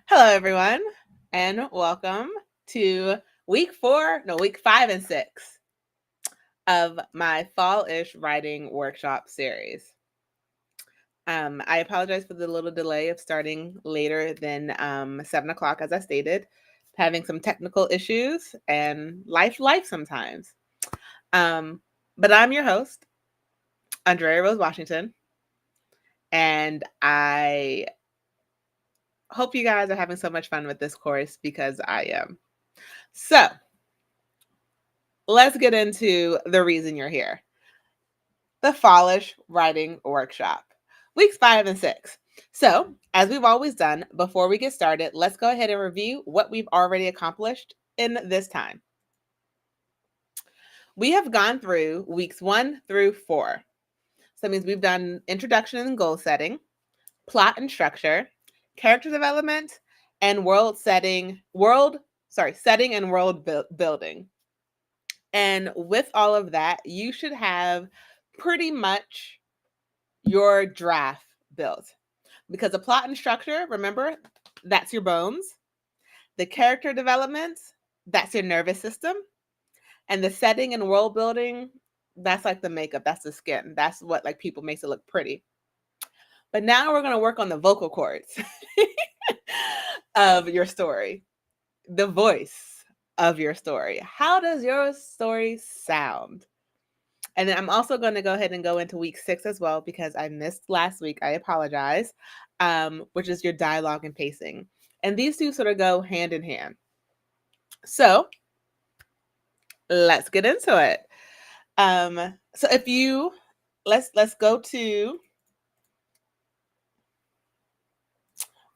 Hello, everyone, and welcome to week 5 and 6 of my fall-ish writing workshop series. I apologize for the little delay of starting later than 7 o'clock, as I stated, having some technical issues and life sometimes. But I'm your host, Andrea Rose Washington, and I hope you guys are having so much fun with this course because I am. So, let's get into the reason you're here. The Fallish Writing Workshop, weeks 5 and 6. So, as we've always done, before we get started, let's go ahead and review what we've already accomplished in this time. We have gone through weeks 1 through 4. So that means we've done introduction and goal setting, plot and structure, character development, and setting and world building. And with all of that, you should have pretty much your draft built. Because the plot and structure, remember, that's your bones. The character development, that's your nervous system. And the setting and world building, that's like the makeup, that's the skin. That's what like people makes it look pretty. But now we're going to work on the vocal cords of your story. The voice of your story. How does your story sound? And then I'm also going to go ahead and go into week 6 as well because I missed last week. I apologize, which is your dialogue and pacing. And these two sort of go hand in hand. So let's get into it. So if you let's go to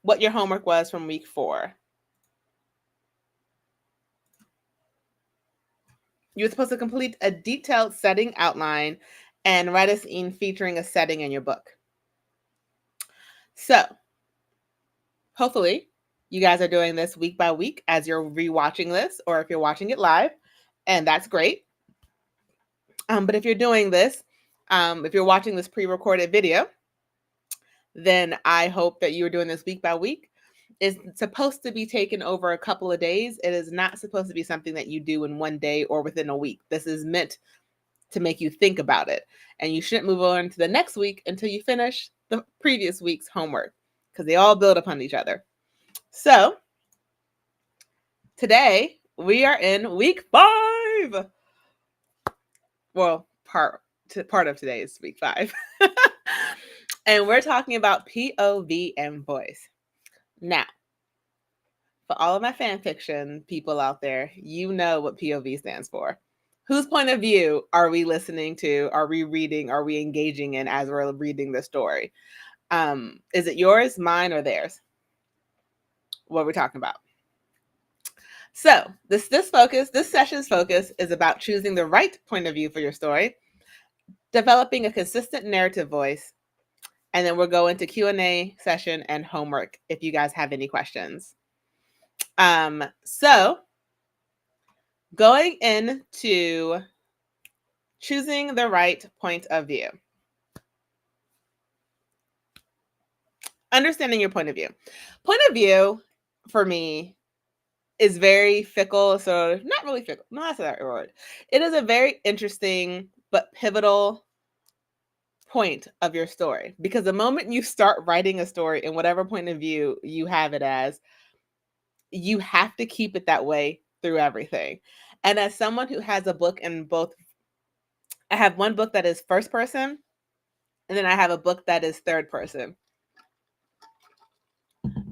what your homework was from week 4. You were supposed to complete a detailed setting outline and write a scene featuring a setting in your book. So hopefully you guys are doing this week by week as you're rewatching this, or if you're watching it live, and that's great. But if you're doing this, if you're watching this pre-recorded video, then I hope that you are doing this week by week. It's supposed to be taken over a couple of days. It is not supposed to be something that you do in one day or within a week. This is meant to make you think about it. And you shouldn't move on to the next week until you finish the previous week's homework because they all build upon each other. So today we are in week 5. Well, part of today is week 5. And we're talking about POV and voice. Now, for all of my fan fiction people out there, you know what POV stands for. Whose point of view are we listening to? Are we reading? Are we engaging in as we're reading the story? Is it yours, mine, or theirs? What are we talking about? So this session's focus is about choosing the right point of view for your story, developing a consistent narrative voice, and then we'll go into Q&A session and homework if you guys have any questions. So going into choosing the right point of view. Understanding your point of view. Point of view, for me, is very fickle. So not really fickle. No, that's not the word. It is a very interesting but pivotal point of your story. Because the moment you start writing a story in whatever point of view you have it as, you have to keep it that way through everything. And as someone who has a book in both, I have one book that is first person, and then I have a book that is third person.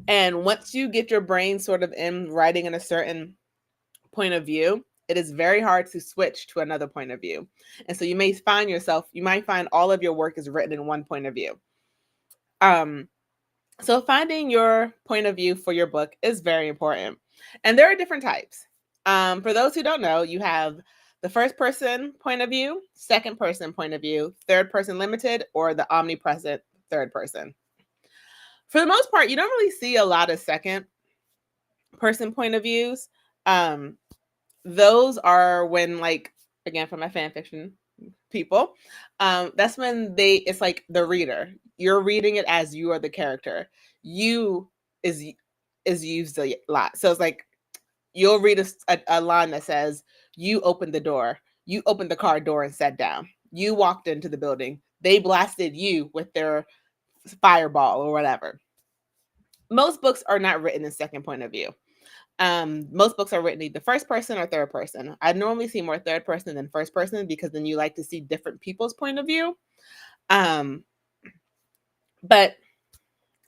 And once you get your brain sort of in writing in a certain point of view, it is very hard to switch to another point of view. And so you might find all of your work is written in one point of view. So finding your point of view for your book is very important. And there are different types. For those who don't know, you have the first person point of view, second person point of view, third person limited, or the omnipresent third person. For the most part, you don't really see a lot of second person point of views. Those are when, like, again, for my fan fiction people, that's when it's like the reader. You're reading it as you are the character. You is is used a lot. So it's like you'll read a line that says, "You opened the door. You opened the car door and sat down. You walked into the building. They blasted you with their fireball," or whatever. Most books are not written in second point of view. Most books are written either first person or third person. I normally see more third person than first person because then you like to see different people's point of view. But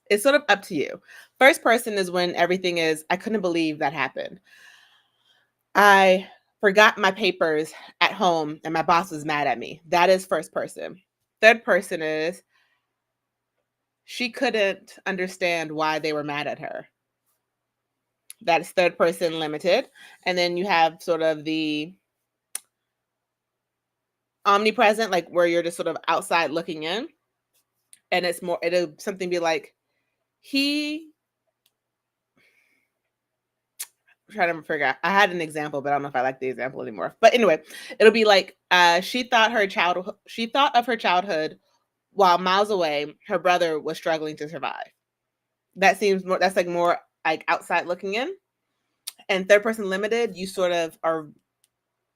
it's sort of up to you. First person is when everything is, I couldn't believe that happened. I forgot my papers at home and my boss was mad at me. That is first person. Third person is, she couldn't understand why they were mad at her. That's third person limited. And then you have sort of the omnipresent, like where you're just sort of outside looking in. And it's more, it'll something be like, I'm trying to figure out. I had an example, but I don't know if I like the example anymore. But anyway, it'll be like she thought of her childhood while miles away, her brother was struggling to survive. That seems more. That's like more like outside looking in. And third person limited, you sort of are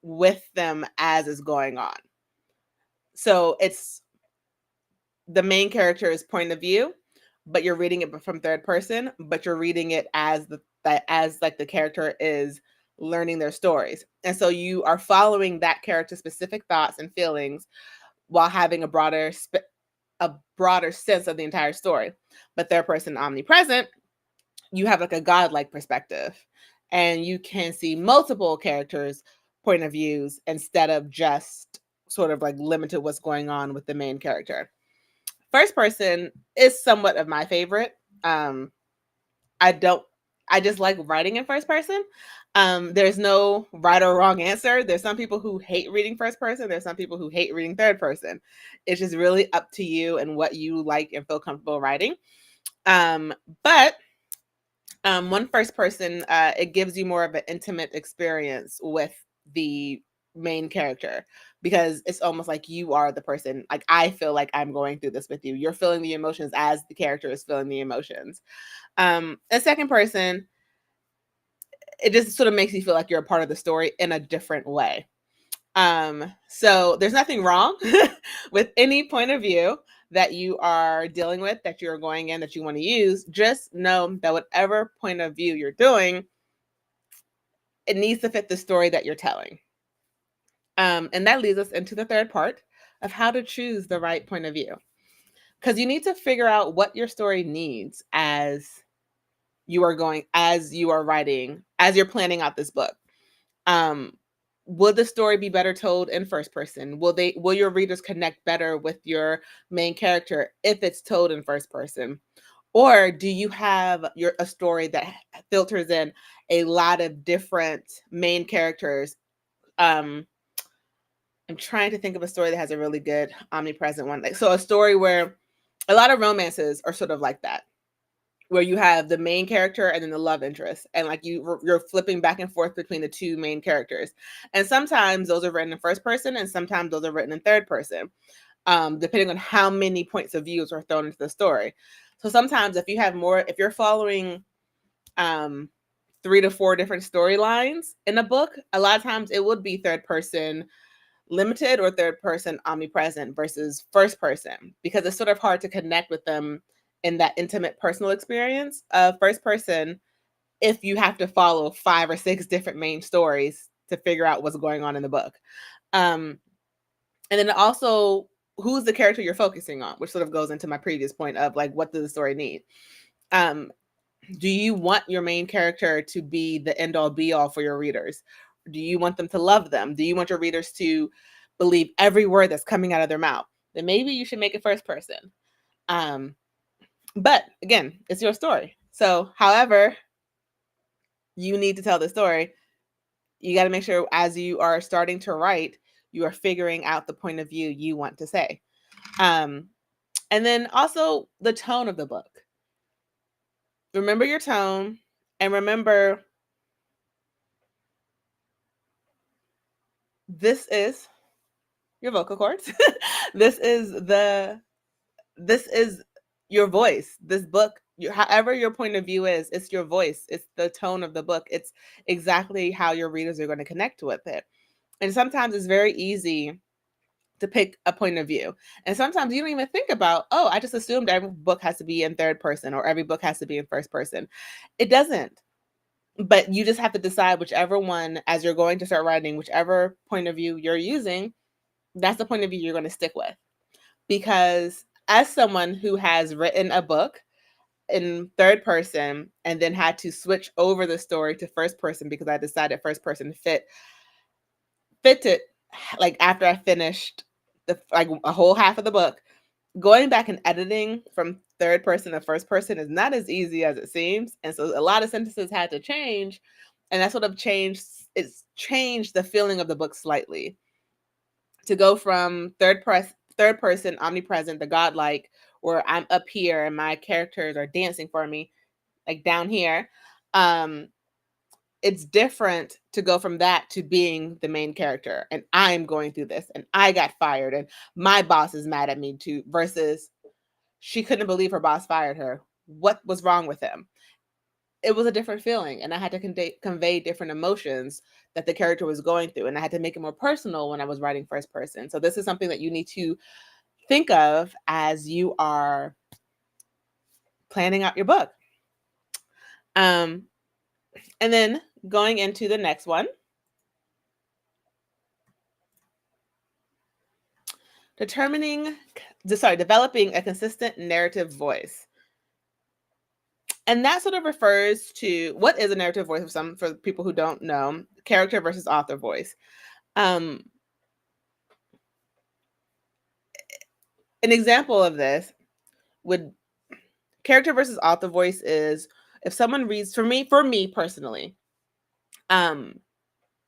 with them as is going on. So it's the main character's point of view, but you're reading it from third person, but you're reading it as like the character is learning their stories. And so you are following that character's specific thoughts and feelings while having a broader sense of the entire story. But third person omnipresent, you have like a godlike perspective and you can see multiple characters' point of views instead of just sort of like limited what's going on with the main character. First person is somewhat of my favorite. I just like writing in first person. There's no right or wrong answer. There's some people who hate reading first person. There's some people who hate reading third person. It's just really up to you and what you like and feel comfortable writing. But one first person, it gives you more of an intimate experience with the main character because it's almost like you are the person. Like I feel like I'm going through this with you. You're feeling the emotions as the character is feeling the emotions. A second person, it just sort of makes you feel like you're a part of the story in a different way. So there's nothing wrong with any point of view that you are dealing with, that you're going in, that you want to use. Just know that whatever point of view you're doing, it needs to fit the story that you're telling. And that leads us into the third part of how to choose the right point of view. Because you need to figure out what your story needs as you are writing, as you're planning out this book. Will the story be better told in first person? Will your readers connect better with your main character if it's told in first person? Or do you have a story that filters in a lot of different main characters? I'm trying to think of a story that has a really good omnipresent one. So a story where a lot of romances are sort of like that, where you have the main character and then the love interest, and like you're flipping back and forth between the two main characters. And sometimes those are written in first person and sometimes those are written in third person, depending on how many points of views are thrown into the story. So sometimes if you're following 3 to 4 different storylines in a book, a lot of times it would be third person limited or third person omnipresent versus first person, because it's sort of hard to connect with them in that intimate personal experience of first person if you have to follow 5 or 6 different main stories to figure out what's going on in the book. And then also, who's the character you're focusing on, which sort of goes into my previous point of like, what does the story need? Do you want your main character to be the end all be all for your readers? Do you want them to love them? Do you want your readers to believe every word that's coming out of their mouth? Then maybe you should make it first person. But again, it's your story. So however you need to tell the story, you got to make sure as you are starting to write, you are figuring out the point of view you want to say. And then also the tone of the book. Remember your tone and remember this is your vocal cords. This is your voice. This book, however your point of view is, it's your voice. It's the tone of the book. It's exactly how your readers are going to connect with it. And sometimes it's very easy to pick a point of view. And sometimes you don't even think about, oh, I just assumed every book has to be in third person or every book has to be in first person. It doesn't. But you just have to decide whichever one, as you're going to start writing, whichever point of view you're using, that's the point of view you're going to stick with. Because as someone who has written a book in third person and then had to switch over the story to first person because I decided first person fit it, like after I finished like a whole half of the book, going back and editing from third person to first person is not as easy as it seems. And so a lot of sentences had to change. And that's what have changed. It's changed the feeling of the book slightly to go from third person, omnipresent, the godlike, where I'm up here and my characters are dancing for me, like down here. It's different to go from that to being the main character and I'm going through this and I got fired and my boss is mad at me too, versus she couldn't believe her boss fired her. What was wrong with him? It was a different feeling, and I had to convey different emotions that the character was going through, and I had to make it more personal when I was writing first person. So this is something that you need to think of as you are planning out your book. And then going into the next one, developing a consistent narrative voice. And that sort of refers to what is a narrative voice for people who don't know, character versus author voice. An example of this would character versus author voice is if someone reads for me personally,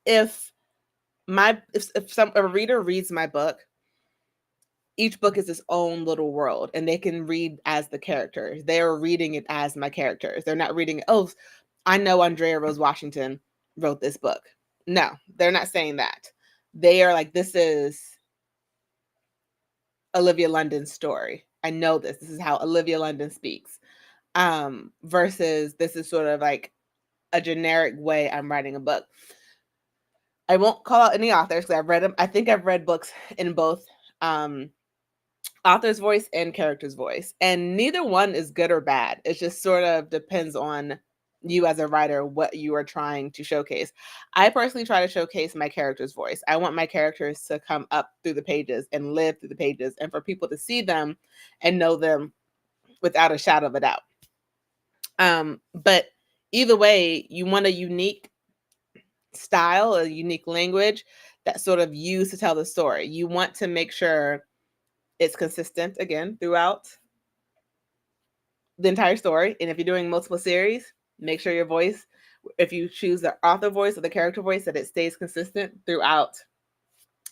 if a reader reads my book, each book is its own little world and they can read as the characters. They're reading it as my characters. They're not reading, oh, I know Andrea Rose Washington wrote this book. No, they're not saying that. They are like, this is Olivia London's story. I know this. This is how Olivia London speaks. Versus this is sort of like a generic way I'm writing a book. I won't call out any authors because I've read them. I think I've read books in both author's voice and character's voice. And neither one is good or bad. It just sort of depends on you as a writer, what you are trying to showcase. I personally try to showcase my character's voice. I want my characters to come up through the pages and live through the pages and for people to see them and know them without a shadow of a doubt. But either way, you want a unique style, a unique language that sort of used to tell the story. You want to make sure it's consistent again throughout the entire story. And if you're doing multiple series, make sure your voice, if you choose the author voice or the character voice, that it stays consistent throughout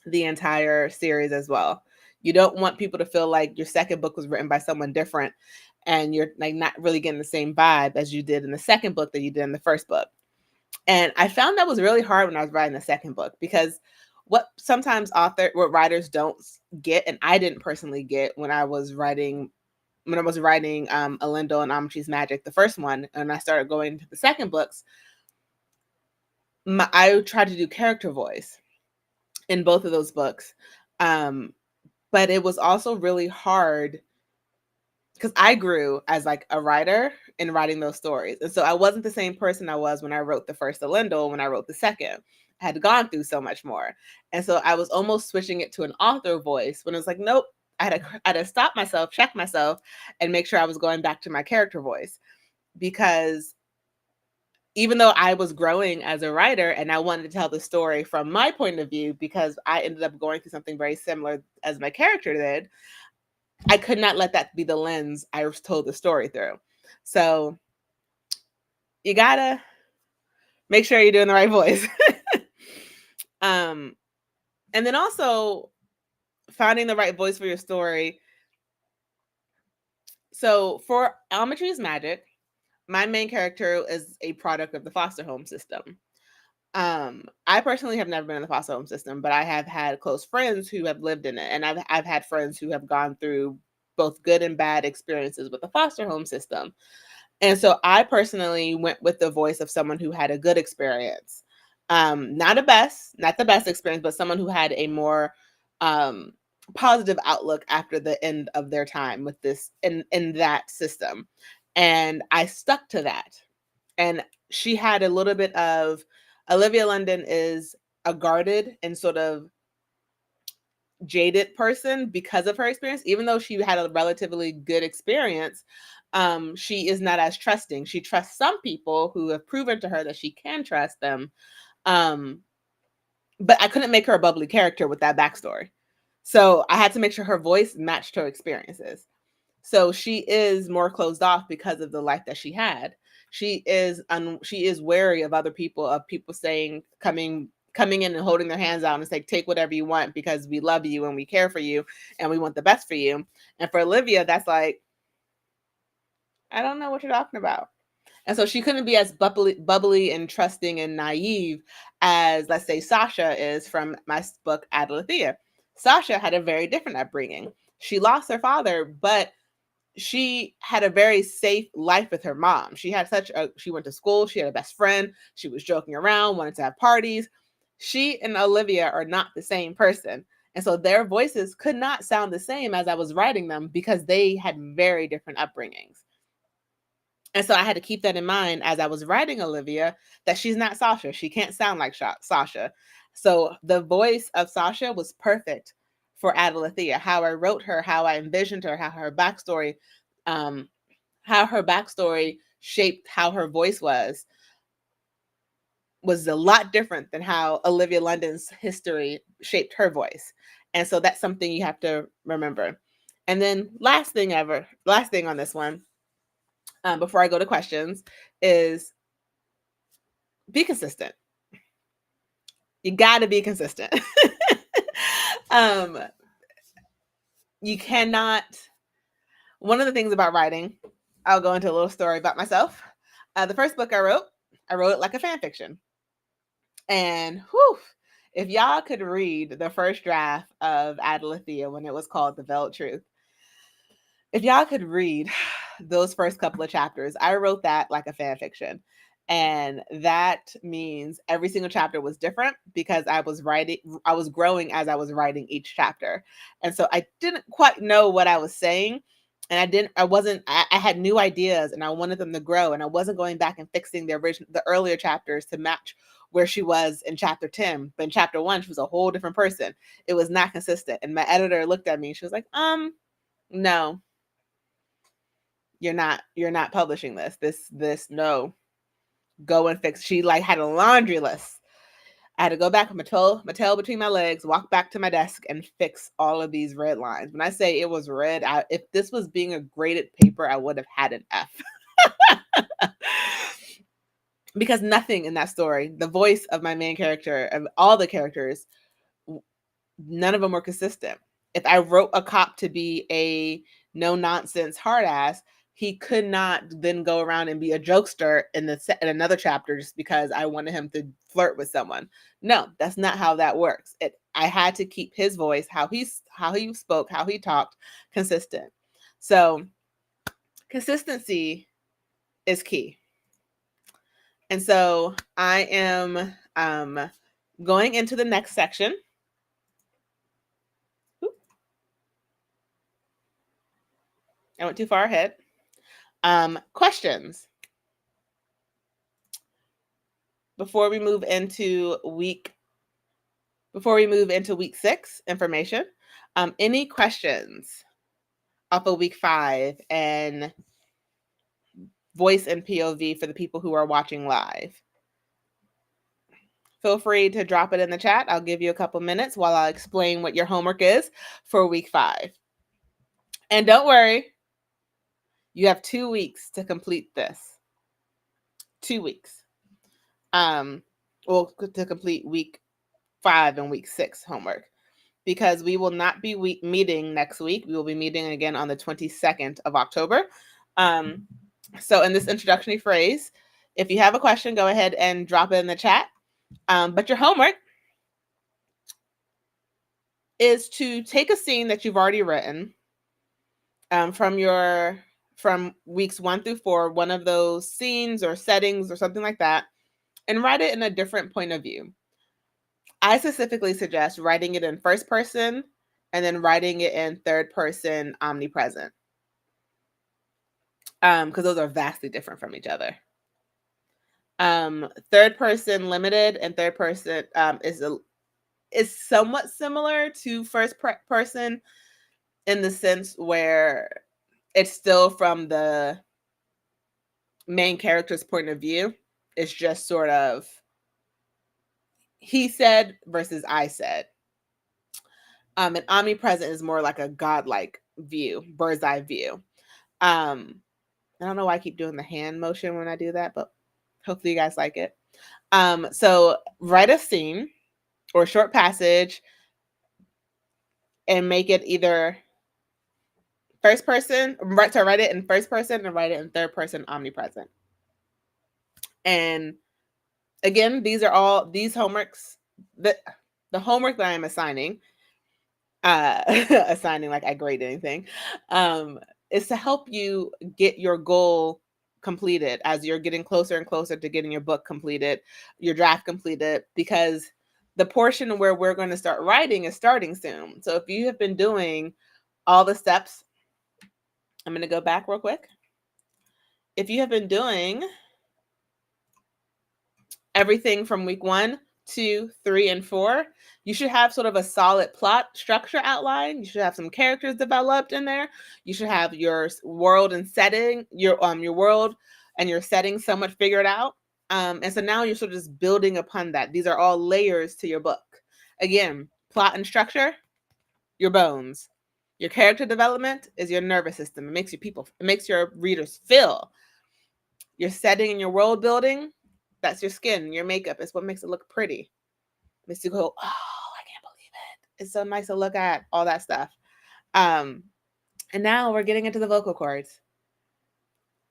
the entire series as well. You don't want people to feel like your second book was written by someone different and you're like not really getting the same vibe as you did in the second book that you did in the first book. And I found that was really hard when I was writing the second book because what writers don't get, and I didn't personally get when I was writing Elendil and Amatri's Magic, the first one, and I started going into the second books, I tried to do character voice in both of those books. But it was also really hard because I grew as like a writer in writing those stories. And so I wasn't the same person I was when I wrote the first Elendil, when I wrote the second. I had gone through so much more. And so I was almost switching it to an author voice when it was like, nope, I had to stop myself, check myself, and make sure I was going back to my character voice. Because even though I was growing as a writer and I wanted to tell the story from my point of view, because I ended up going through something very similar as my character did, I could not let that be the lens I was told the story through. So you gotta make sure you're doing the right voice. And then also finding the right voice for your story. So for Amatri's Magic, my main character is a product of the foster home system. I personally have never been in the foster home system, but I have had close friends who have lived in it, and I've had friends who have gone through both good and bad experiences with the foster home system. And so I personally went with the voice of someone who had a good experience. Not the best experience, but someone who had a more um, positive outlook after the end of their time with this in that system. And I stuck to that. And she had a little bit of Olivia London is a guarded and sort of jaded person because of her experience. Even though she had a relatively good experience, she is not as trusting. She trusts some people who have proven to her that she can trust them. But I couldn't make her a bubbly character with that backstory. So I had to make sure her voice matched her experiences. So she is more closed off because of the life that she had. She is wary of other people, of people saying, coming in and holding their hands out and say, take whatever you want because we love you and we care for you and we want the best for you. And for Olivia, that's like, I don't know what you're talking about. And so she couldn't be as bubbly and trusting and naive as, let's say, Sasha is from my book, Adelathea. Sasha had a very different upbringing. She lost her father, but she had a very safe life with her mom. She went to school, she had a best friend, she was joking around, wanted to have parties. She and Olivia are not the same person. And so their voices could not sound the same as I was writing them because they had very different upbringings. And so I had to keep that in mind as I was writing Olivia, that she's not Sasha. She can't sound like Sasha. So the voice of Sasha was perfect for Adelathea. How I wrote her, how I envisioned her, how her backstory shaped how her voice was a lot different than how Olivia London's history shaped her voice. And so that's something you have to remember. And then last thing on this one, before I go to questions, is be consistent. You got to be consistent. You cannot. One of the things about writing, I'll go into a little story about myself. The first book I wrote it like a fan fiction. And whew, if y'all could read the first draft of Adelathea when it was called The Veiled Truth, if y'all could read those first couple of chapters, I wrote that like a fan fiction. And that means every single chapter was different because I was growing as I was writing each chapter. And so I didn't quite know what I was saying. And I had new ideas and I wanted them to grow. And I wasn't going back and fixing the earlier chapters to match where she was in chapter 10. But in chapter 1, she was a whole different person. It was not consistent. And my editor looked at me and she was like, no, you're not publishing this, no. Go and fix. She had a laundry list. I had to go back with my tail between my legs, walk back to my desk and fix all of these red lines. When I say it was red, if this was being a graded paper, I would have had an F. Because nothing in that story, the voice of my main character, of all the characters, none of them were consistent. If I wrote a cop to be a no-nonsense hard ass, he could not then go around and be a jokester in another chapter just because I wanted him to flirt with someone. No, that's not how that works. I had to keep his voice, how he spoke, how he talked, consistent. So consistency is key. And so I am going into the next section. I went too far ahead. Questions before we move into week 6 information. Any questions off of week 5 and voice and POV for the people who are watching live? Feel free to drop it in the chat. I'll give you a couple minutes while I explain what your homework is for week 5. And don't worry, you have 2 weeks to complete this. 2 weeks. To complete week 5 and week 6 homework, because we will not be meeting next week. We will be meeting again on the 22nd of October. So in this introductory phrase, if you have a question, go ahead and drop it in the chat. But your homework is to take a scene that you've already written from weeks 1 through 4, one of those scenes or settings or something like that, and write it in a different point of view. I specifically suggest writing it in first person and then writing it in third person omnipresent, because those are vastly different from each other. Third person limited and third person is somewhat similar to first person in the sense where it's still from the main character's point of view. It's just sort of he said versus I said. And omnipresent is more like a godlike view, bird's eye view. I don't know why I keep doing the hand motion when I do that, but hopefully you guys like it. So write a scene or a short passage and make it either first person, so write it in first person and write it in third person omnipresent. And again, these are all these homeworks, the homework that I'm assigning, assigning like I grade anything, is to help you get your goal completed as you're getting closer and closer to getting your book completed, your draft completed, because the portion where we're going to start writing is starting soon. So if you have been doing all the steps, I'm going to go back real quick. If you have been doing everything from week 1, 2, 3, and 4, you should have sort of a solid plot structure outline. You should have some characters developed in there. You should have your world and setting, your world and your setting somewhat figured out. And so now you're sort of just building upon that. These are all layers to your book. Again, plot and structure, your bones. Your character development is your nervous system. It makes your readers feel. Your setting and your world building, that's your skin, your makeup. It's what makes it look pretty. Makes you go, oh, I can't believe it. It's so nice to look at, all that stuff. And now we're getting into the vocal cords,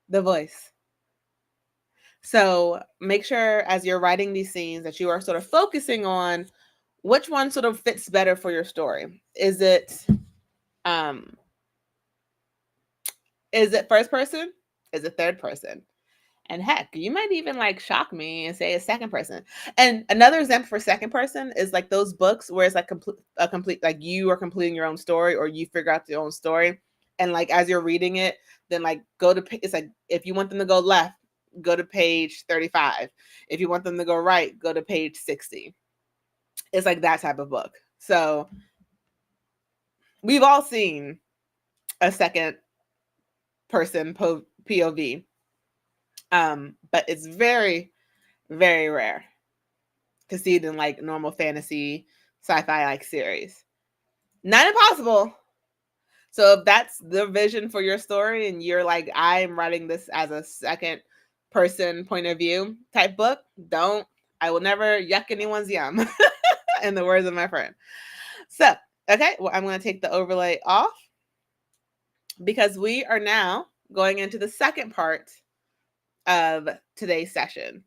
the voice. So make sure as you're writing these scenes that you are sort of focusing on which one sort of fits better for your story. Is it first person? Is it third person? And heck, you might even like shock me and say a second person. And another example for second person is like those books where it's like complete, like you are completing your own story or you figure out your own story. And like as you're reading it, then like it's like if you want them to go left, go to page 35. If you want them to go right, go to page 60. It's like that type of book. So we've all seen a second person POV. But it's very, very rare to see it in like normal fantasy, sci-fi like series. Not impossible. So if that's the vision for your story and you're like, I'm writing this as a second person point of view type book, I will never yuck anyone's yum, in the words of my friend. So, okay, well, I'm going to take the overlay off because we are now going into the second part of today's session.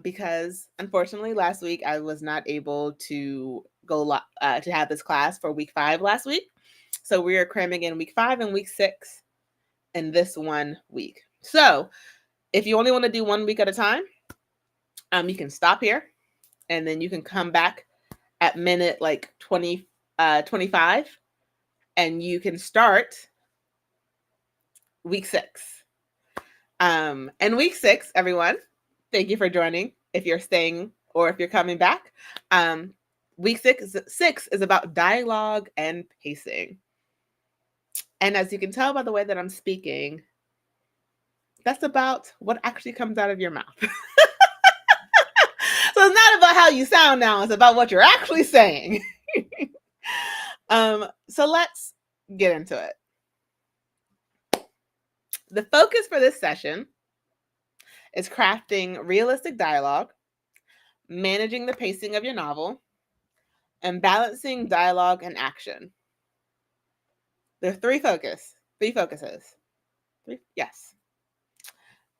Because unfortunately last week I was not able to go to have this class for week 5 last week. So we are cramming in week 5 and week 6 in this 1 week. So if you only want to do 1 week at a time, you can stop here and then you can come back at minute like 25 and you can start week 6. And week 6, everyone, thank you for joining. If you're staying or if you're coming back, week 6 is about dialogue and pacing. And as you can tell by the way that I'm speaking, that's about what actually comes out of your mouth. So it's not about how you sound now, it's about what you're actually saying. So let's get into it. The focus for this session is crafting realistic dialogue, managing the pacing of your novel, and balancing dialogue and action. There are 3 focuses. Yes.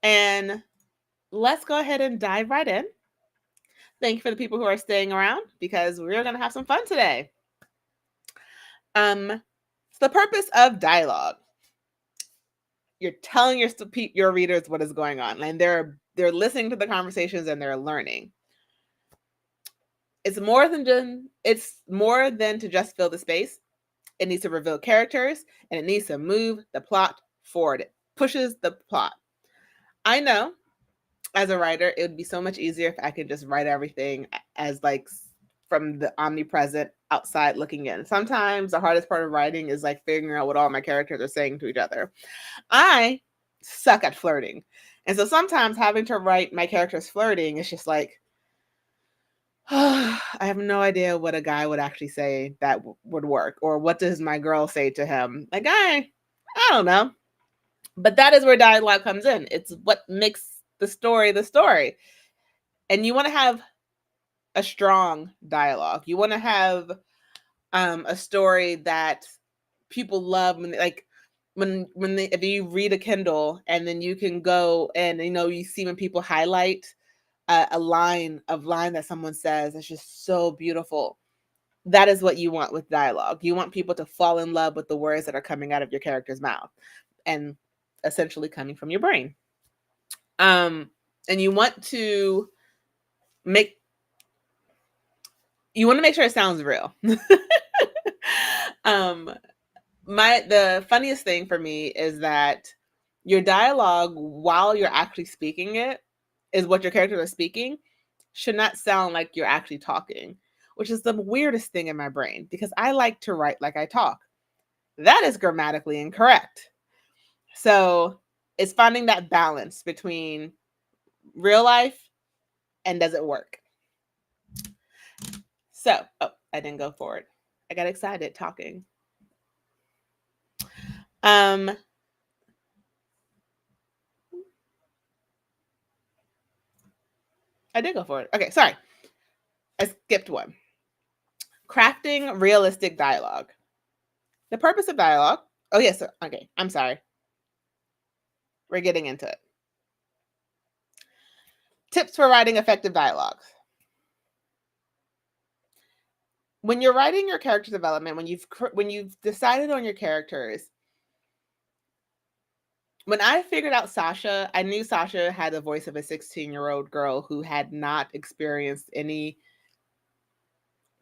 And let's go ahead and dive right in. Thank you for the people who are staying around because we're going to have some fun today. So the purpose of dialogue. you're telling your readers what is going on, and they're listening to the conversations and they're learning. It's more than to just fill the space. It needs to reveal characters, and it needs to move the plot forward. It pushes the plot. I know, as a writer, it would be so much easier if I could just write everything as like from the omnipresent outside looking in. Sometimes the hardest part of writing is like figuring out what all my characters are saying to each other. I suck at flirting. And so sometimes having to write my characters flirting is just like, I have no idea what a guy would actually say that would work, or what does my girl say to him? Like, I don't know. But that is where dialogue comes in. It's what makes the story the story. And you want to have a strong dialogue. You want to have a story that people love if you read a Kindle and then you can go and you see when people highlight a line that someone says, it's just so beautiful. That is what you want with dialogue. You want people to fall in love with the words that are coming out of your character's mouth and essentially coming from your brain. And you want to make sure it sounds real. The funniest thing for me is that your dialogue, while you're actually speaking it, is what your characters are speaking, should not sound like you're actually talking, which is the weirdest thing in my brain because I like to write like I talk. That is grammatically incorrect. So it's finding that balance between real life and does it work? So, I didn't go forward. I got excited talking. I did go forward. Okay, sorry. I skipped one. Crafting realistic dialogue. The purpose of dialogue. Oh, yes. Okay, I'm sorry. We're getting into it. Tips for writing effective dialogue. When you're writing your character development, when you've decided on your characters, when I figured out Sasha, I knew Sasha had the voice of a 16-year-old girl who had not experienced any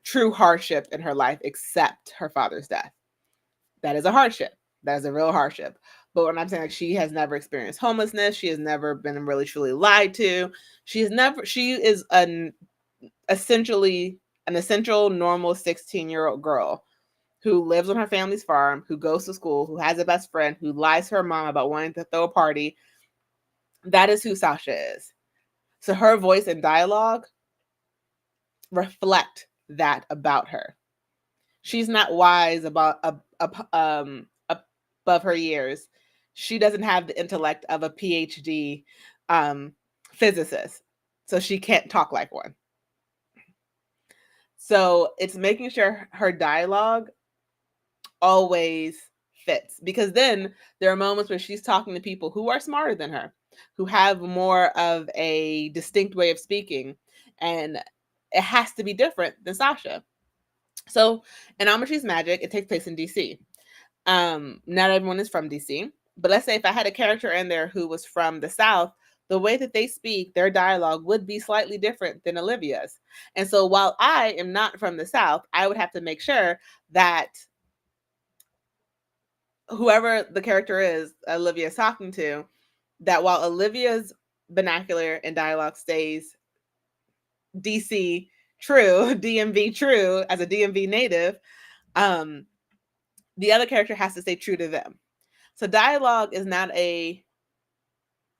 true hardship in her life except her father's death. That is a hardship. That is a real hardship. But when I'm saying, like, she has never experienced homelessness, she has never been really truly lied to. She is essentially an essential normal 16-year-old girl who lives on her family's farm, who goes to school, who has a best friend, who lies to her mom about wanting to throw a party. That is who Sasha is. So her voice and dialogue reflect that about her. She's not wise about above her years. She doesn't have the intellect of a PhD physicist, so she can't talk like one. So it's making sure her dialogue always fits, because then there are moments where she's talking to people who are smarter than her, who have more of a distinct way of speaking, and it has to be different than Sasha. So in Amatry's Magic, it takes place in DC. Not everyone is from DC, but let's say if I had a character in there who was from the South, the way that they speak, their dialogue would be slightly different than Olivia's. And so while I am not from the South, I would have to make sure that whoever the character is Olivia is talking to, that while Olivia's vernacular and dialogue stays DC true, DMV true as a DMV native, the other character has to stay true to them. So dialogue is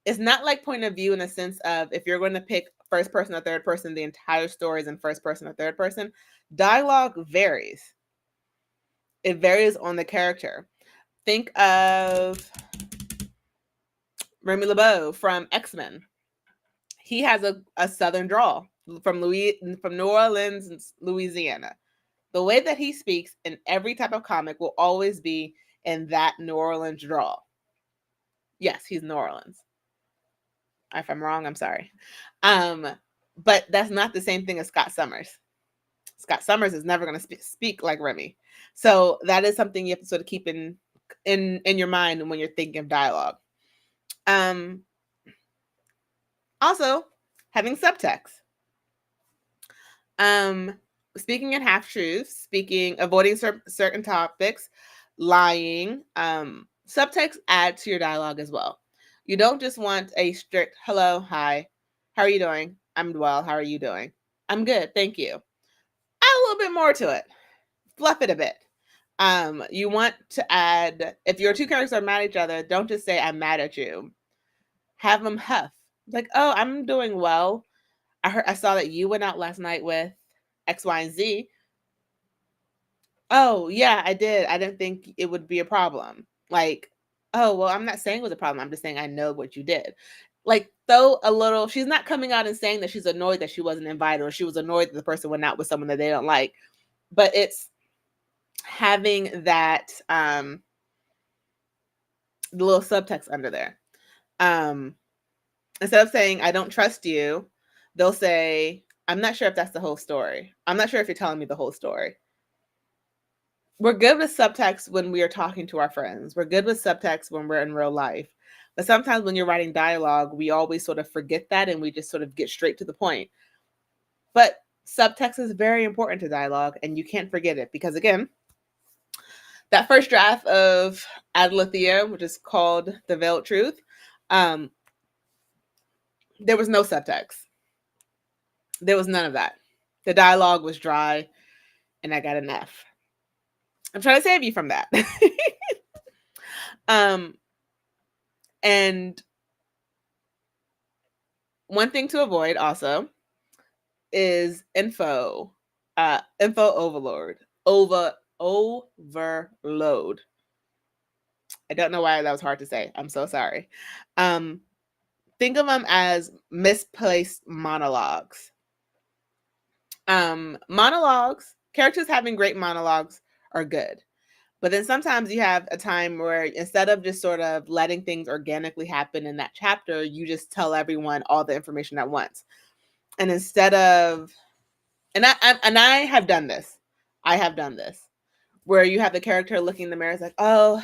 it's not like point of view in the sense of if you're going to pick first person or third person, the entire story is in first person or third person. Dialogue varies. It varies on the character. Think of Remy LeBeau from X-Men. He has a southern drawl from New Orleans, Louisiana. The way that he speaks in every type of comic will always be in that New Orleans drawl. Yes, he's New Orleans. If I'm wrong, I'm sorry. But that's not the same thing as Scott Summers. Scott Summers is never going to speak like Remy. So that is something you have to sort of keep in your mind when you're thinking of dialogue. Also, having subtext. Speaking in half truths, avoiding certain topics, lying. Subtext add to your dialogue as well. You don't just want a strict hello, hi, how are you doing? I'm well. How are you doing? I'm good, thank you. Add a little bit more to it. Fluff it a bit. You want to add, if your two characters are mad at each other, don't just say I'm mad at you. Have them huff. Like, oh, I'm doing well. I saw that you went out last night with X, Y, and Z. Oh, yeah, I did. I didn't think it would be a problem. Like, oh, well, I'm not saying it was a problem. I'm just saying I know what you did. Like, though a little, she's not coming out and saying that she's annoyed that she wasn't invited or she was annoyed that the person went out with someone that they don't like. But it's having that the little subtext under there. Instead of saying, I don't trust you, they'll say, I'm not sure if that's the whole story. I'm not sure if you're telling me the whole story. We're good with subtext when we are talking to our friends. We're good with subtext when we're in real life. But sometimes when you're writing dialogue, we always sort of forget that and we just sort of get straight to the point. But subtext is very important to dialogue and you can't forget it because, again, that first draft of Adalithea, which is called The Veiled Truth, there was no subtext. There was none of that. The dialogue was dry and I got an F. I'm trying to save you from that. And one thing to avoid also is info overload. Overload. I don't know why that was hard to say. I'm so sorry. Think of them as misplaced monologues. Monologues, characters having great monologues are good. But then sometimes you have a time where instead of just sort of letting things organically happen in that chapter, you just tell everyone all the information at once. And instead of, and I have done this. I have done this where you have the character looking in the mirror, it's like, oh,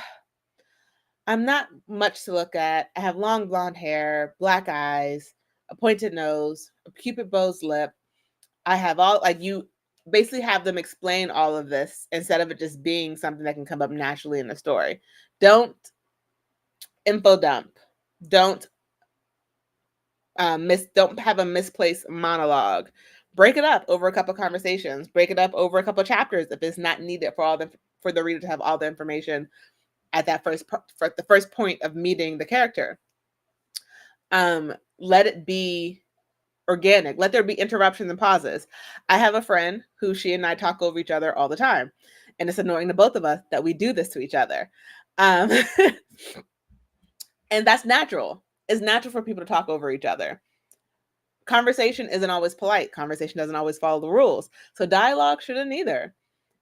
I'm not much to look at. I have long blonde hair, black eyes, a pointed nose, a cupid bow's lip. I have all, like, you basically have them explain all of this instead of it just being something that can come up naturally in the story. Don't info dump. Don't don't have a misplaced monologue. Break it up over a couple conversations. Break it up over a couple chapters if it's not needed for the reader to have all the information at that for the first point of meeting the character. Let it be organic. Let there be interruptions and pauses. I have a friend who she and I talk over each other all the time. And it's annoying to both of us that we do this to each other. And that's natural. It's natural for people to talk over each other. Conversation isn't always polite. Conversation doesn't always follow the rules. So dialogue shouldn't either.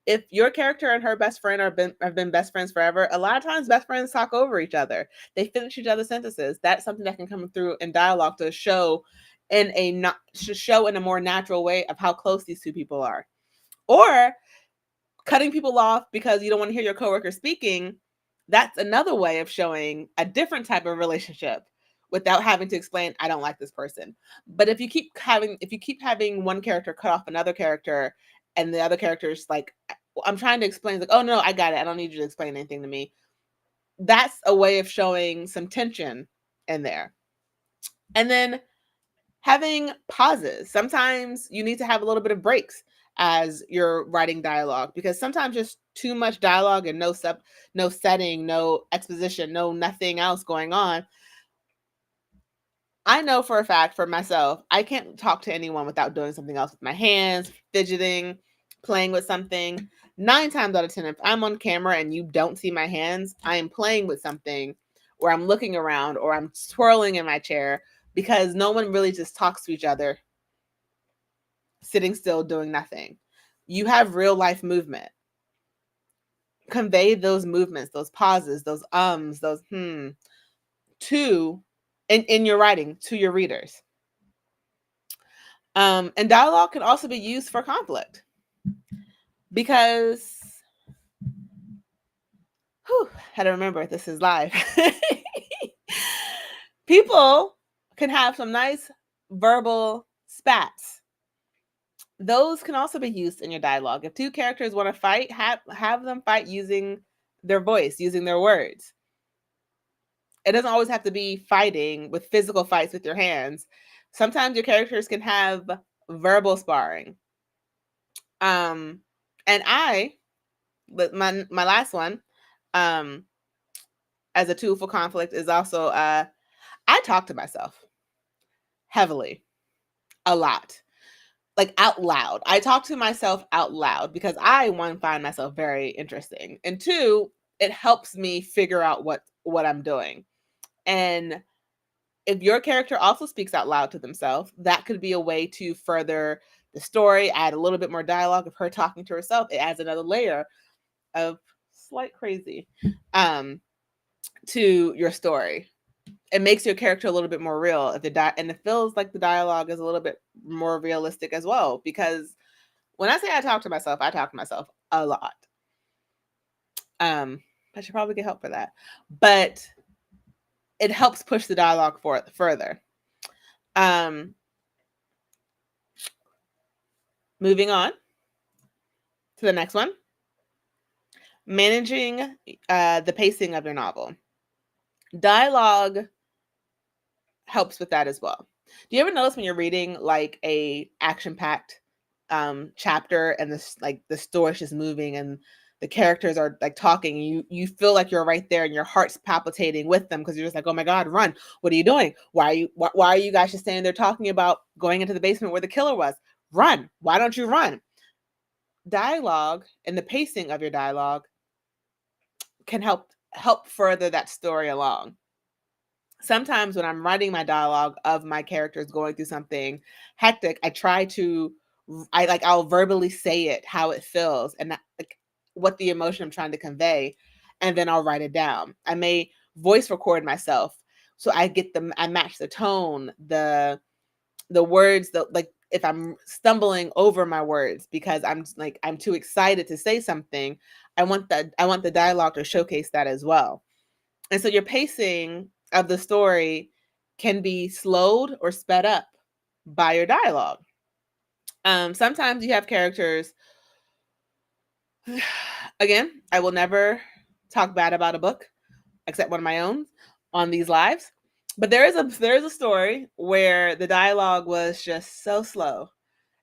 If your character and her best friend have been best friends forever, a lot of times best friends talk over each other. They finish each other's sentences. That's something that can come through in dialogue to show in a more natural way of how close these two people are. Or cutting people off because you don't want to hear your coworker speaking, that's another way of showing a different type of relationship without having to explain, I don't like this person. But if you keep having one character cut off another character and the other character is like, I'm trying to explain, like, oh no, I got it. I don't need you to explain anything to me. That's a way of showing some tension in there. And then having pauses. Sometimes you need to have a little bit of breaks as you're writing dialogue because sometimes just too much dialogue and no setting, no exposition, no nothing else going on. I know for a fact for myself, I can't talk to anyone without doing something else with my hands, fidgeting, playing with something. 9 times out of 10, if I'm on camera and you don't see my hands, I am playing with something or I'm looking around or I'm twirling in my chair because no one really just talks to each other sitting still doing nothing. You have real life movement. Convey those movements, those pauses, those those to in your writing to your readers. And dialogue can also be used for conflict because had to remember this is live. People can have some nice verbal spats. Those can also be used in your dialogue. If two characters want to fight, have them fight using their voice, using their words. It doesn't always have to be fighting with physical fights with your hands. Sometimes your characters can have verbal sparring. And my last one, as a tool for conflict is also I talk to myself heavily, a lot, like out loud. I talk to myself out loud because I, one, find myself very interesting, and two, it helps me figure out what I'm doing. And if your character also speaks out loud to themselves, that could be a way to further the story, add a little bit more dialogue of her talking to herself. It adds another layer of slight crazy to your story. It makes your character a little bit more real. And it feels like the dialogue is a little bit more realistic as well. Because when I say I talk to myself a lot. I should probably get help for that. But it helps push the dialogue further. Moving on to the next one. Managing the pacing of your novel. Dialogue helps with that as well. Do you ever notice when you're reading like a action-packed chapter and the story's just moving and the characters are like talking, you feel like you're right there and your heart's palpitating with them because you're just like, oh my God, run. What are you doing? Why are you guys just standing there talking about going into the basement where the killer was? Run. Why don't you run? Dialogue and the pacing of your dialogue can help further that story along. Sometimes when I'm writing my dialogue of my characters going through something hectic, I'll verbally say it, how it feels, and like what the emotion I'm trying to convey, and then I'll write it down. I may voice record myself, so I match the tone, the words, like if I'm stumbling over my words because I'm too excited to say something, I want the dialogue to showcase that as well. And so your pacing of the story can be slowed or sped up by your dialogue. Sometimes you have characters. Again, I will never talk bad about a book, except one of my own, on these lives. But there is a story where the dialogue was just so slow,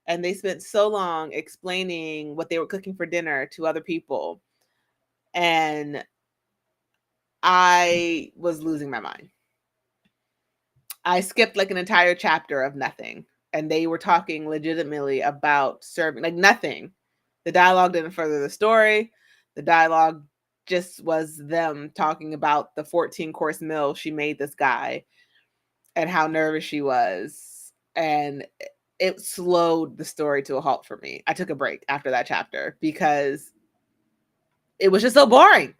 and they spent so long explaining what they were cooking for dinner to other people, and I was losing my mind. I skipped like an entire chapter of nothing, and they were talking legitimately about serving, like nothing. The dialogue didn't further the story. The dialogue just was them talking about the 14-course meal she made this guy and how nervous she was. And it slowed the story to a halt for me. I took a break after that chapter because it was just so boring.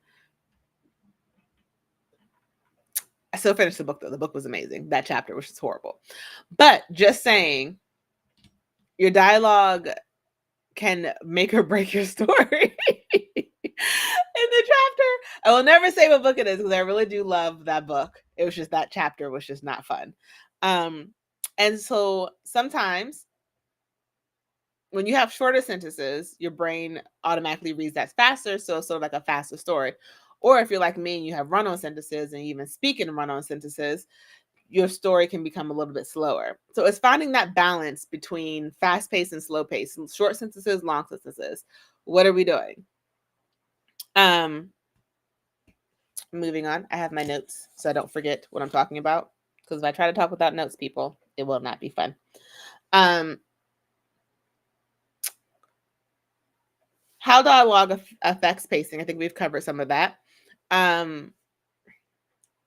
I still finished the book though. The book was amazing. That chapter was just horrible. But just saying, your dialogue can make or break your story. In the chapter, I will never say what book it is because I really do love that book. It was just that chapter was just not fun. And so sometimes when you have shorter sentences, your brain automatically reads that faster, so it's sort of like a faster story. Or if you're like me and you have run-on sentences and even speak in run-on sentences, your story can become a little bit slower. So it's finding that balance between fast pace and slow pace, short sentences, long sentences. What are we doing? Moving on. I have my notes so I don't forget what I'm talking about. Because if I try to talk without notes, people, it will not be fun. How dialogue affects pacing. I think we've covered some of that.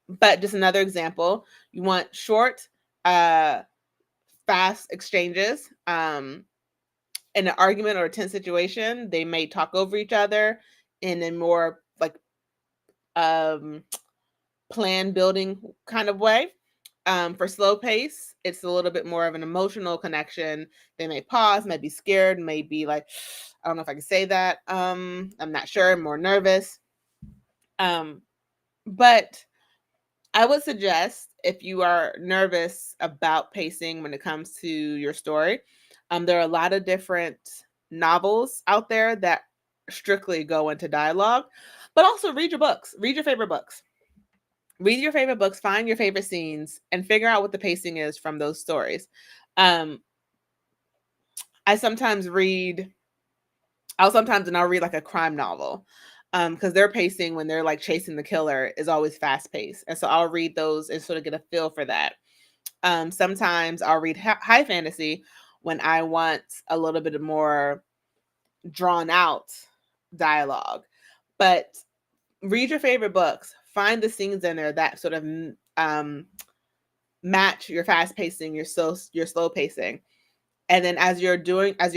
But just another example, you want short, fast exchanges. In an argument or a tense situation, they may talk over each other in a more like plan building kind of way. For slow pace, it's a little bit more of an emotional connection. They may pause, may be scared, may be like, I don't know if I can say that. I'm not sure, I'm more nervous. But I would suggest, if you are nervous about pacing when it comes to your story, there are a lot of different novels out there that strictly go into dialogue, but also read your books. Read your favorite books. Read your favorite books, find your favorite scenes, and figure out what the pacing is from those stories. I sometimes read, I'll read like a crime novel, because their pacing when they're like chasing the killer is always fast paced, and so I'll read those and sort of get a feel for that. Sometimes I'll read high fantasy when I want a little bit more drawn out dialogue. But read your favorite books, find the scenes in there that sort of match your fast pacing, your slow pacing. And then as you're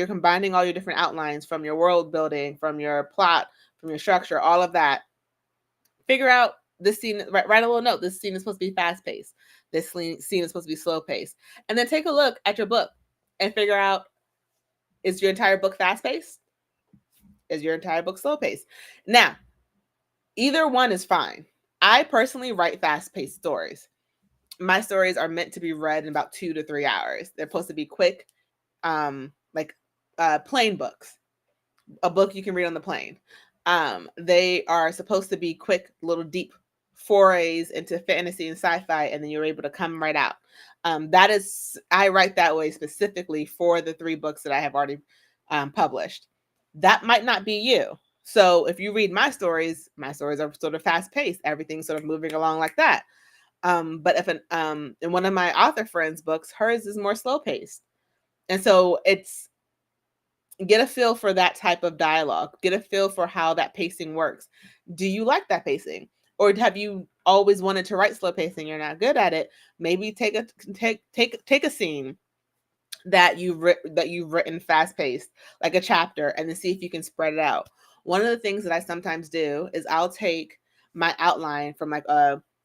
combining all your different outlines from your world building, from your plot, from your structure, all of that, figure out this scene, write a little note. This scene is supposed to be fast paced. This scene is supposed to be slow paced. And then take a look at your book and figure out, is your entire book fast paced? Is your entire book slow paced? Now, either one is fine. I personally write fast paced stories. My stories are meant to be read in about 2 to 3 hours. They're supposed to be quick, like plane books, a book you can read on the plane. They are supposed to be quick, little deep forays into fantasy and sci-fi, and then you're able to come right out. I write that way specifically for the 3 books that I have already published. That might not be you. So if you read my stories are sort of fast paced. Everything's sort of moving along like that. But if in one of my author friends' books, hers is more slow paced. And so it's, get a feel for that type of dialogue. Get a feel for how that pacing works. Do you like that pacing? Or have you always wanted to write slow pacing? You're not good at it. Maybe take a scene that you've written fast paced, like a chapter, and then see if you can spread it out. One of the things that I sometimes do is I'll take my outline from I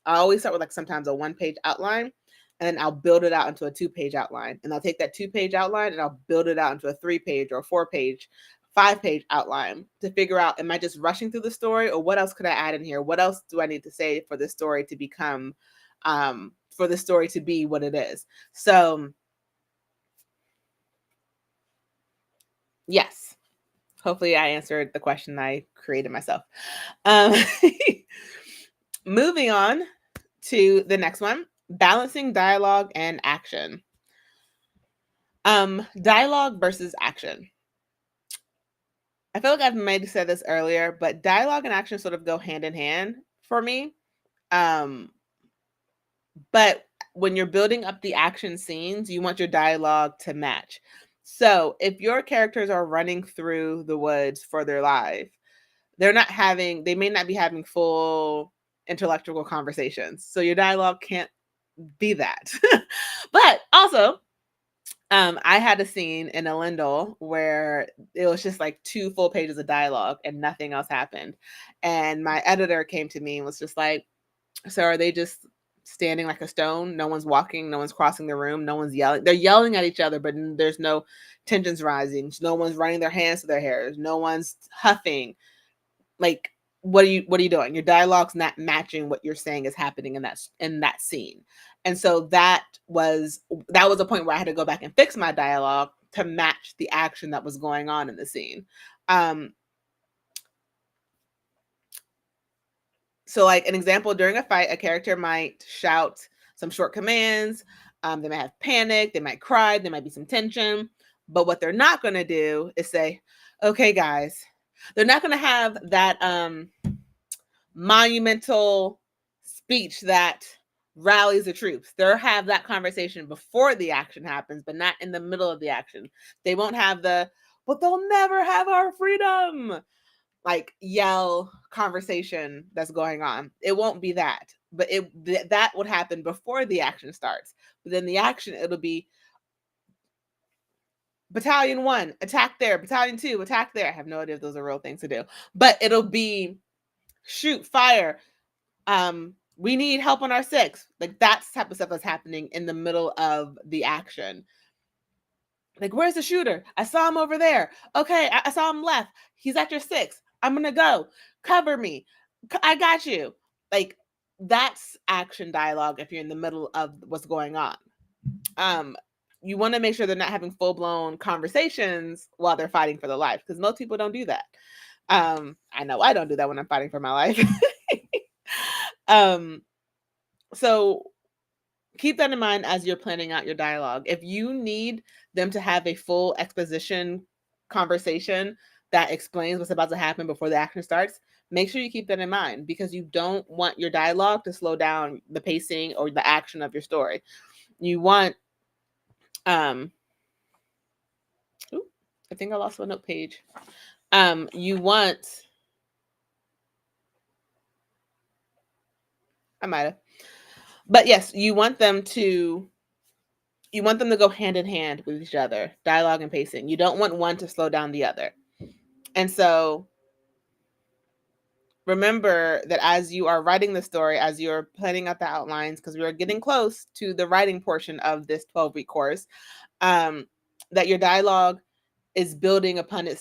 always start with like sometimes a 1-page outline, and then I'll build it out into a 2-page outline. And I'll take that 2-page outline and I'll build it out into a 3-page or 4-page, 5-page outline to figure out, am I just rushing through the story, or what else could I add in here? What else do I need to say for the story to become, for the story to be what it is? So yes, hopefully I answered the question I created myself. Moving on to the next one, balancing dialogue and action. Dialogue versus action. I feel like I've maybe said this earlier, but dialogue and action sort of go hand in hand for me. But when you're building up the action scenes, you want your dialogue to match. So if your characters are running through the woods for their life, they may not be having full intellectual conversations. So your dialogue can't be that. But also, I had a scene in Elendil where it was just like 2 full pages of dialogue and nothing else happened. And my editor came to me and was just like, so are they just standing like a stone? No one's walking, no one's crossing the room, no one's yelling. They're yelling at each other, but there's no tensions rising. No one's running their hands to their hairs. No one's huffing. Like, what are you doing? Your dialogue's not matching what you're saying is happening in that scene. And so that was a point where I had to go back and fix my dialogue to match the action that was going on in the scene. So like an example, during a fight, a character might shout some short commands. They might have panic, they might cry, there might be some tension. But what they're not going to do is say, okay, guys. They're not going to have that monumental speech that rallies the troops. They'll have that conversation before the action happens, but not in the middle of the action. They won't have but they'll never have our freedom, like yell conversation that's going on. It won't be that, but that would happen before the action starts. But then the action, it'll be Battalion 1, attack there. Battalion 2, attack there. I have no idea if those are real things to do, but it'll be shoot, fire. We need help on our 6. Like that's the type of stuff that's happening in the middle of the action. Like, where's the shooter? I saw him over there. Okay, I saw him left. He's at your 6. I'm gonna go. Cover me. I got you. Like that's action dialogue if you're in the middle of what's going on. You want to make sure they're not having full-blown conversations while they're fighting for their life, because most people don't do that. I know I don't do that when I'm fighting for my life. So keep that in mind as you're planning out your dialogue. If you need them to have a full exposition conversation that explains what's about to happen before the action starts, make sure you keep that in mind, because you don't want your dialogue to slow down the pacing or the action of your story. You want I think I lost my note page. You want, I might have, but yes, you want them to go hand in hand with each other, dialogue and pacing. You don't want one to slow down the other. And so remember that as you are writing the story, as you're planning out the outlines, because we are getting close to the writing portion of this 12-week course, that your dialogue is building upon the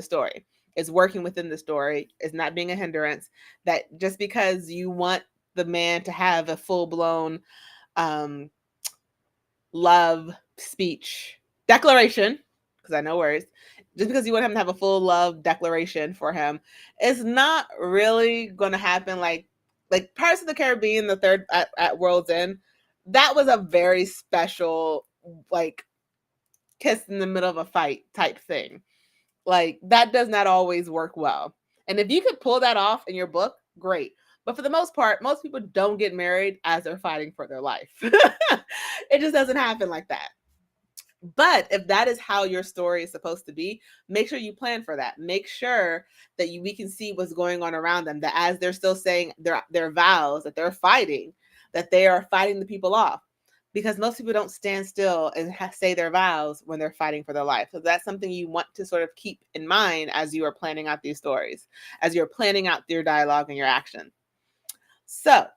story. Is working within the story, is not being a hindrance. That just because you want the man to have a full-blown love speech declaration, because I know words, just because you want him to have a full love declaration for him, is not really going to happen. Like Pirates of the Caribbean, the third at World's End, that was a very special, like, kiss in the middle of a fight type thing. Like, that does not always work well. And if you could pull that off in your book, great. But for the most part, most people don't get married as they're fighting for their life. It just doesn't happen like that. But if that is how your story is supposed to be, make sure you plan for that. Make sure that we can see what's going on around them, that as they're still saying their vows, that they're fighting, that they are fighting the people off. Because most people don't stand still and say their vows when they're fighting for their life. So that's something you want to sort of keep in mind as you are planning out these stories, as you're planning out your dialogue and your action. So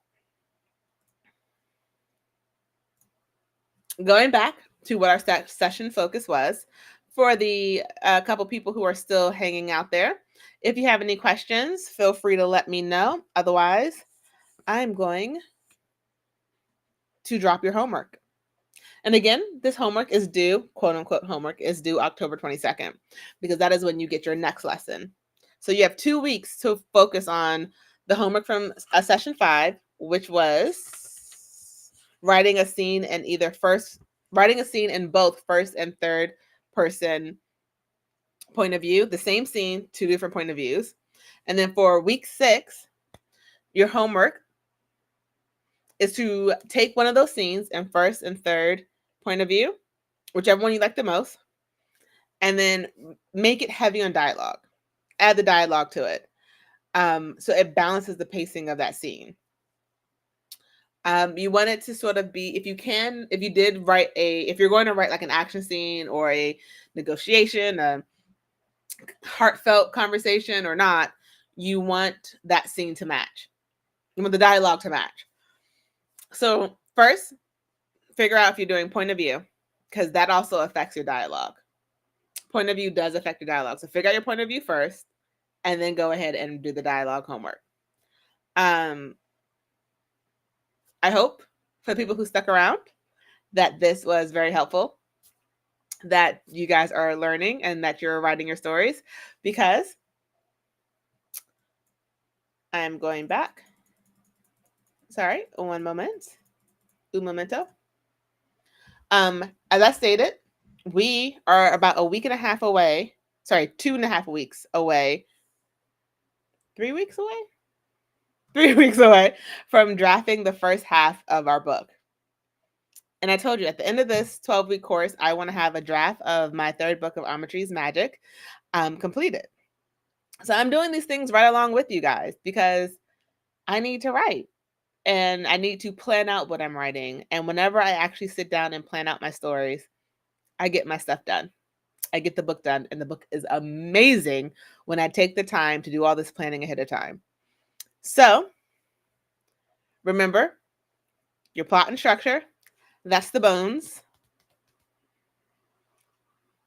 going back to what our session focus was, for the couple people who are still hanging out there, if you have any questions, feel free to let me know. Otherwise, I'm going to drop your homework. And again, this homework is due, quote unquote homework, is due October 22nd, because that is when you get your next lesson. So you have 2 weeks to focus on the homework from session 5, which was writing a scene in both first and third person point of view, the same scene, 2 different point of views. And then for week 6, your homework is to take one of those scenes in first and third point of view, whichever one you like the most, and then make it heavy on dialogue. Add the dialogue to it. So it balances the pacing of that scene. You want it to sort of be, if you're going to write like an action scene or a negotiation, a heartfelt conversation or not, you want that scene to match. You want the dialogue to match. So first, figure out if you're doing point of view, because that also affects your dialogue. Point of view does affect your dialogue. So figure out your point of view first, and then go ahead and do the dialogue homework. I hope, for the people who stuck around, that this was very helpful, that you guys are learning and that you're writing your stories, because I'm going back. Sorry, one moment. Un momento. As I stated, we are about a week and a half away. Sorry, 2.5 weeks away. 3 weeks away? 3 weeks away from drafting the first half of our book. And I told you, at the end of this 12-week course, I want to have a draft of my third book of Amatry's Magic completed. So I'm doing these things right along with you guys, because I need to write and I need to plan out what I'm writing. And whenever I actually sit down and plan out my stories, I get my stuff done. I get the book done, and the book is amazing when I take the time to do all this planning ahead of time. So remember, your plot and structure, that's the bones.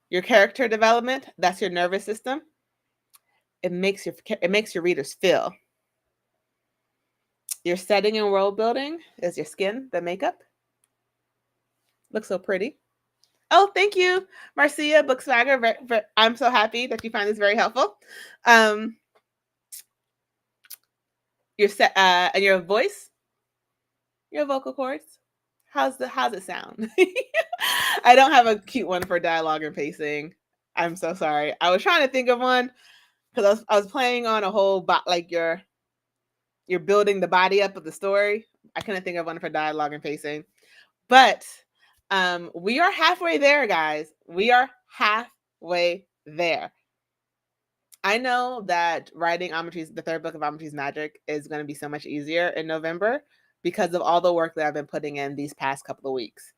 Your character development, that's your nervous system. It makes your readers feel. Your setting and world building is your skin, the makeup. Looks so pretty. Oh, thank you, Marcia Bookswagger. I'm so happy that you find this very helpful. Your set and your voice, your vocal cords. How's it sound? I don't have a cute one for dialogue and pacing. I'm so sorry. I was trying to think of one because I was playing on a whole like you're building the body up of the story. I couldn't think of one for dialogue and pacing, but we are halfway there, guys. We are halfway there. I know that writing the third book of Amatry's Magic is going to be so much easier in November because of all the work that I've been putting in these past couple of weeks.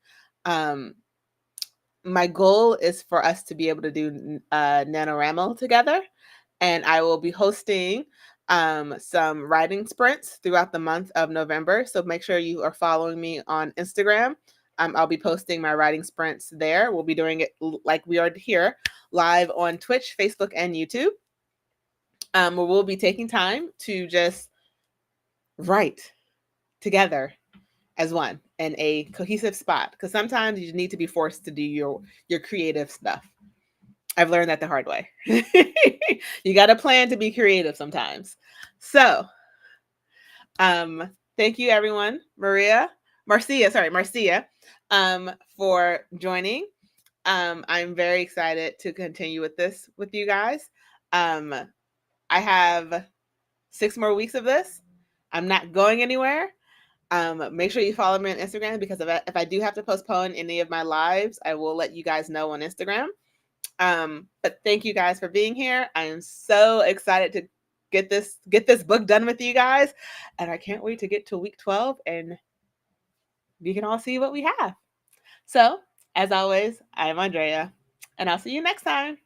My goal is for us to be able to do NaNoWriMo together, and I will be hosting some writing sprints throughout the month of November. So make sure you are following me on Instagram. I'll be posting my writing sprints there. We'll be doing it like we are here, live on Twitch, Facebook, and YouTube. Where we'll be taking time to just write together as one in a cohesive spot. Because sometimes you need to be forced to do your creative stuff. I've learned that the hard way. You got to plan to be creative sometimes. So, thank you, everyone. Marcia, for joining. I'm very excited to continue with this with you guys. I have 6 more weeks of this. I'm not going anywhere. Make sure you follow me on Instagram because if I do have to postpone any of my lives, I will let you guys know on Instagram. But thank you guys for being here. I am so excited to get this book done with you guys, and I can't wait to get to week 12 and we can all see what we have. So, as always, I'm Andrea, and I'll see you next time.